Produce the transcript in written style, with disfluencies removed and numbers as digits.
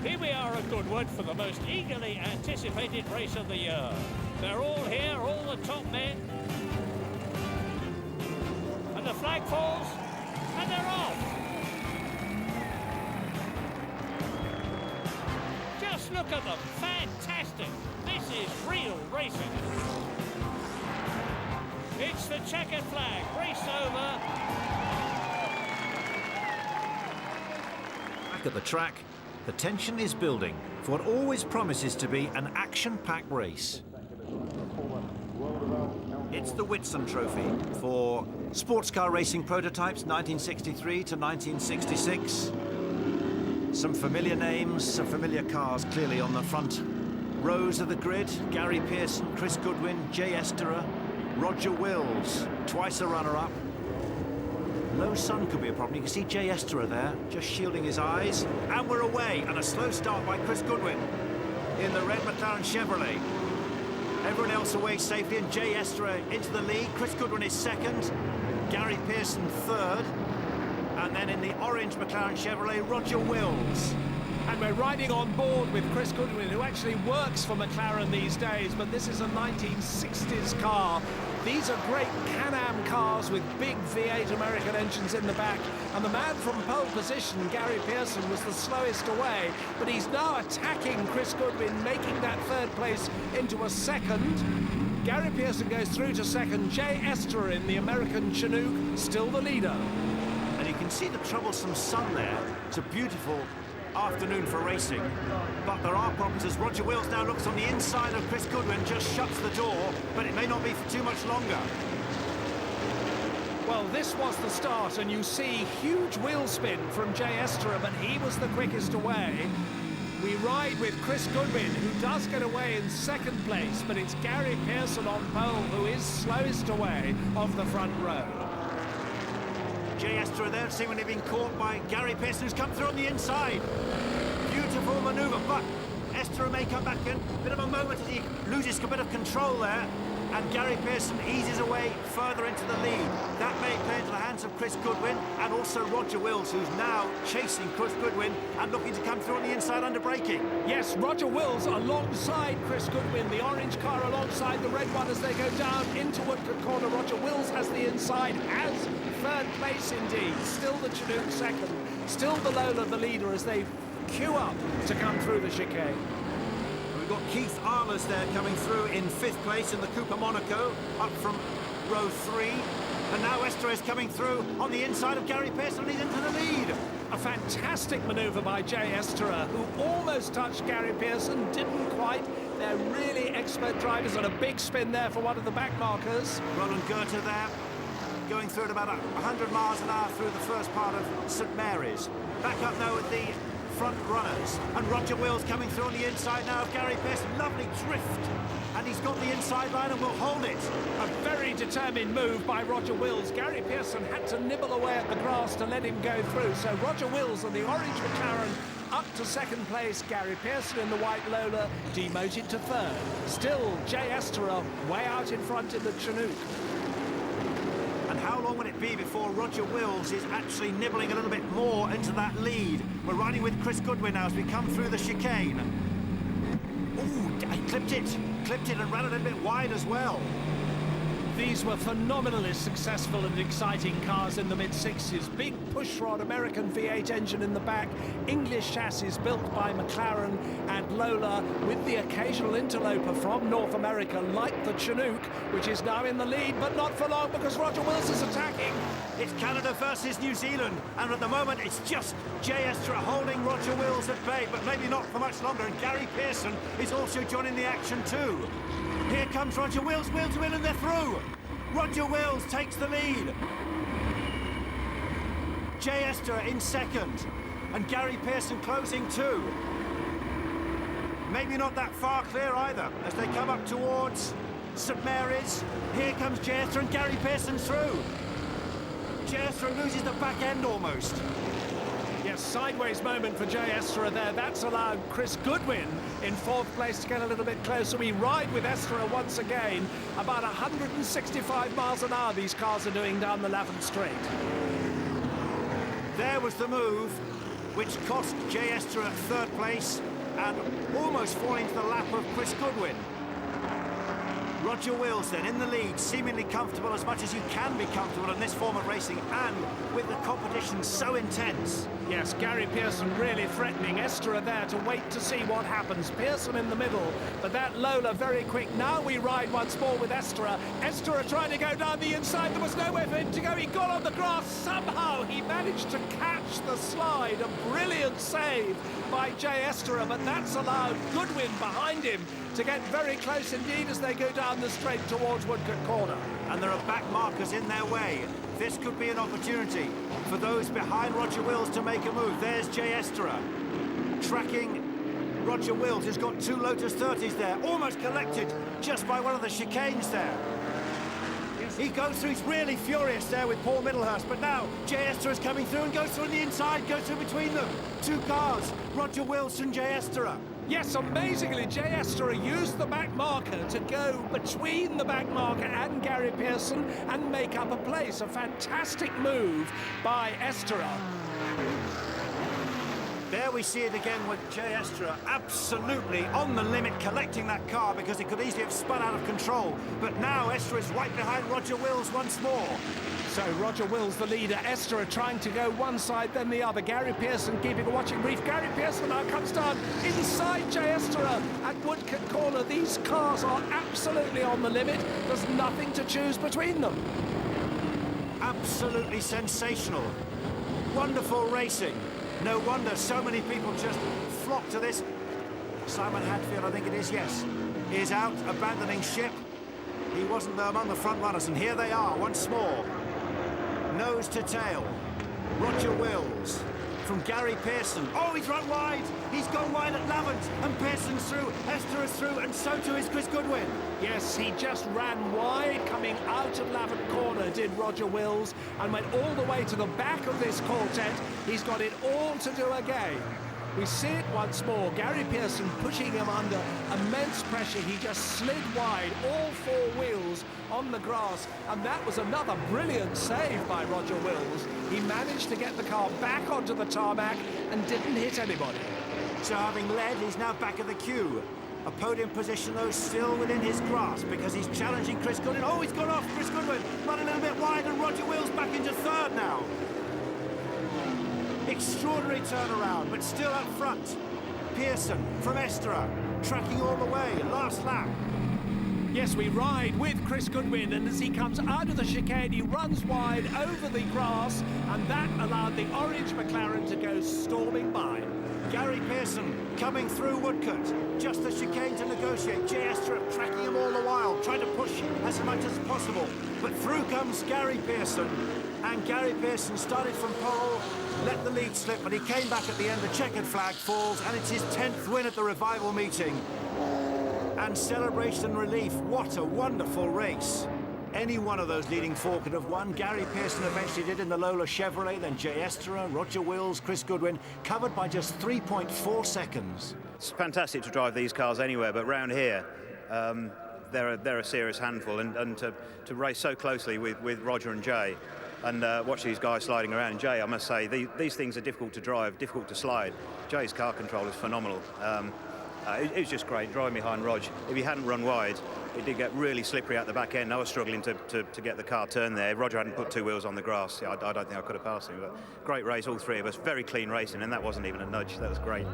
Here we are at Goodwood for the most eagerly anticipated race of the year. They're all here, all the top men. And the flag falls, and they're off. Just look at them, fantastic. This is real racing. It's the checkered flag, race over. Back at the track, the tension is building for what always promises to be an action-packed race. It's the Whitsun Trophy for sports car racing prototypes 1963 to 1966. Some familiar names, some familiar cars clearly on the front rows of the grid. Gary Pearson, Chris Goodwin, Jay Esterer, Roger Wills, twice a runner-up. Low sun could be a problem. You can see Jay Esterer there, just shielding his eyes. And we're away, and a slow start by Chris Goodwin in the red McLaren-Chevrolet. Everyone else away safely, and Jay Esterer into the lead. Chris Goodwin is second, Gary Pearson third. And then in the orange McLaren-Chevrolet, Roger Wills. And we're riding on board with Chris Goodwin, who actually works for McLaren these days, but this is a 1960s car. These are great Can-Am cars with big V8 American engines in the back. And the man from pole position, Gary Pearson, was the slowest away, but he's now attacking Chris Goodwin, making that third place into a second. Gary Pearson goes through to second. Jay Esterer in the American Chinook, still the leader. And you can see the troublesome sun there. It's a beautiful afternoon for racing, but there are problems as Roger Wills now looks on the inside of Chris Goodwin, just shuts the door, but it may not be for too much longer. Well, this was the start, and you see huge wheel spin from Jay Esterer, but he was the quickest away. We ride with Chris Goodwin, who does get away in second place, but it's Gary Pearson on pole who is slowest away of the front row. Jay Esterer there seemingly being caught by Gary Pearson, who's come through on the inside. Beautiful manoeuvre, but Esterer may come back in. Bit of a moment as he loses a bit of control there, and Gary Pearson eases away further into the lead. That may play into the hands of Chris Goodwin and also Roger Wills, who's now chasing Chris Goodwin and looking to come through on the inside under braking. Yes, Roger Wills alongside Chris Goodwin, the orange car alongside the red one as they go down into Woodcote Corner. Roger Wills has the inside, as third place indeed. Still the Chinook second, still the Lola the leader as they queue up to come through the chicane. We've got Keith Arlers there coming through in fifth place in the Cooper Monaco, up from row 3. And now Esterer is coming through on the inside of Gary Pearson, and he's into the lead. A fantastic manoeuvre by Jay Esterer, who almost touched Gary Pearson, didn't quite. They're really expert drivers, and a big spin there for one of the back markers. Roland Goethe there, going through at about 100 miles an hour through the first part of St Mary's. Back up now with the front runners, and Roger Wills coming through on the inside now of Gary Pearson. Lovely drift, and he's got the inside line and will hold it. A very determined move by Roger Wills. Gary Pearson had to nibble away at the grass to let him go through, so Roger Wills and the orange McLaren up to second place. Gary Pearson in the white Lola demoted to third. Still Jay Esterer way out in front in the Chinook. And how long will it be before Roger Wills is actually nibbling a little bit more into that lead? We're riding with Chris Goodwin now as we come through the chicane. Ooh, he clipped it and ran a little bit wide as well. These were phenomenally successful and exciting cars in the mid-60s. Big pushrod American V8 engine in the back, English chassis built by McLaren and Lola, with the occasional interloper from North America, like the Chinook, which is now in the lead, but not for long because Roger Wills is attacking. It's Canada versus New Zealand, and at the moment it's just Jay Esterer holding Roger Wills at bay, but maybe not for much longer, and Gary Pearson is also joining the action too. Here comes Roger Wills, wheel to wheel, and they're through. Roger Wills takes the lead. Jay Esterer in second, and Gary Pearson closing too. Maybe not that far clear either, as they come up towards St Mary's. Here comes Jay Esterer, and Gary Pearson through. Jay Esterer loses the back end almost. Yes, sideways moment for Jay Esterer there. That's allowed Chris Goodwin in fourth place to get a little bit closer. We ride with Esterer once again. About 165 miles an hour these cars are doing down the Lavant Straight. There was the move. which cost Jay Esther at third place and almost falling to the lap of Chris Goodwin. Roger Wills then in the lead, seemingly comfortable as much as you can be comfortable in this form of racing, and with the competition so intense. Yes, Gary Pearson really threatening. Esther are there to wait to see what happens. Pearson in the middle, but that Lola very quick. Now we ride once more with Esther. Esther trying to go down the inside. There was nowhere for him to go. He got on the grass. Somehow he managed to catch the slide. A brilliant save by Jay Esther, but that's allowed Goodwin behind him to get very close indeed as they go down the straight towards Woodcote Corner. And there are back markers in their way. This could be an opportunity for those behind Roger Wills to make a move. There's Jay Esther tracking Roger Wills, who's got two Lotus 30s there, almost collected just by one of the chicanes there. He goes through, he's really furious there with Paul Middlehurst, but now Jay Esther is coming through and goes through on the inside, goes through between them. Two cars, Roger Wills and Jay Esther. Yes, amazingly, Jay Esther used the back marker to go between the back marker and Gary Pearson and make up a place. A fantastic move by Esther. There we see it again with Jay Esther absolutely on the limit, collecting that car because it could easily have spun out of control. But now Esther is right behind Roger Wills once more. So Roger Wills, the leader, Esther trying to go one side, then the other. Gary Pearson keeping a watching brief. Gary Pearson now comes down inside Jay Esther at Woodcote Corner. These cars are absolutely on the limit. There's nothing to choose between them. Absolutely sensational. Wonderful racing. No wonder so many people just flock to this. Simon Hadfield, I think it is, yes, is out, abandoning ship. He wasn't there among the front runners, and here they are once more. Nose to tail. Roger Wills from Gary Pearson. Oh, he's run wide. He's gone wide at Lavant, and Pearson's through, Esther is through, and so too is Chris Goodwin. Yes, he just ran wide coming out of Lavant Corner, did Roger Wills, and went all the way to the back of this quartet. He's got it all to do again. We see it once more. Gary Pearson pushing him under immense pressure. He just slid wide, all four wheels on the grass, and that was another brilliant save by Roger Wills. He managed to get the car back onto the tarmac and didn't hit anybody. So having led, he's now back at the queue. A podium position, though, still within his grasp because he's challenging Chris Goodwin. Oh, he's gone off Chris Goodwin, but a little bit wide, and Roger Wills back into third now. Extraordinary turnaround, but still up front. Pearson from Esther, tracking all the way, last lap. Yes, we ride with Chris Goodwin, and as he comes out of the chicane, he runs wide over the grass, and that allowed the orange McLaren to go storming by. Gary Pearson coming through Woodcote, just the chicane to negotiate. Jay Esther tracking him all the while, trying to push as much as possible. But through comes Gary Pearson, and Gary Pearson started from pole, let the lead slip, but he came back at the end. The checkered flag falls, and it's his 10th win at the revival meeting. And celebration and relief. What a wonderful race. Any one of those leading four could have won. Gary Pearson eventually did in the Lola-Chevrolet, then Jay Esther, Roger Wills, Chris Goodwin, covered by just 3.4 seconds. It's fantastic to drive these cars anywhere, but round here, they're a serious handful, and to race so closely with Roger and Jay, and watch these guys sliding around. And Jay, I must say, these things are difficult to drive, difficult to slide. Jay's car control is phenomenal. It was just great driving behind Rog. If he hadn't run wide, it did get really slippery at the back end. I was struggling to get the car turned there. If Roger hadn't put two wheels on the grass, I don't think I could have passed him. But great race, all three of us. Very clean racing, and that wasn't even a nudge. That was great.